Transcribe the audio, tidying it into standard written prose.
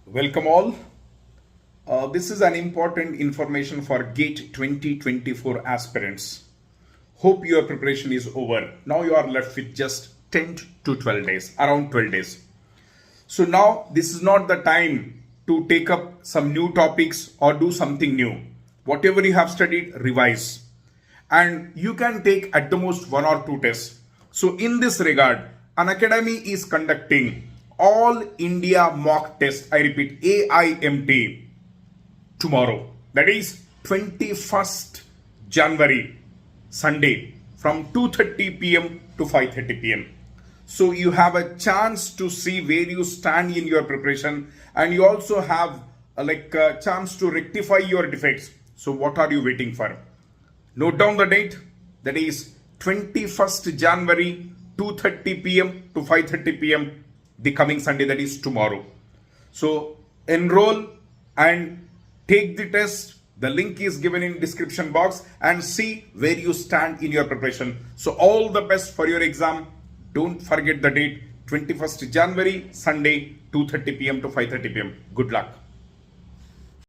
Welcome all. This is an important information for GATE 2024 aspirants. Hope your preparation is over. Now you are left with just 10 to 12 days, around 12 days. So now this is not the time to take up some new topics or do something new. Whatever you have studied, revise. And you can take at the most one or two tests. So in this regard, an academy is conducting All India Mock Test, I repeat, AIMT, tomorrow. That is 21st January, Sunday, from 2:30 p.m. to 5:30 p.m. So you have a chance to see where you stand in your preparation, and you also have a chance to rectify your defects. So what are you waiting for? Note down the date. That is 21st January, 2:30 p.m. to 5:30 p.m. the coming Sunday, that is tomorrow. So enroll and take the test. The link is given in description box and see where you stand in your preparation. So all the best for your exam. Don't forget the date, 21st January, Sunday, 2:30 p.m. to 5:30 p.m. Good luck.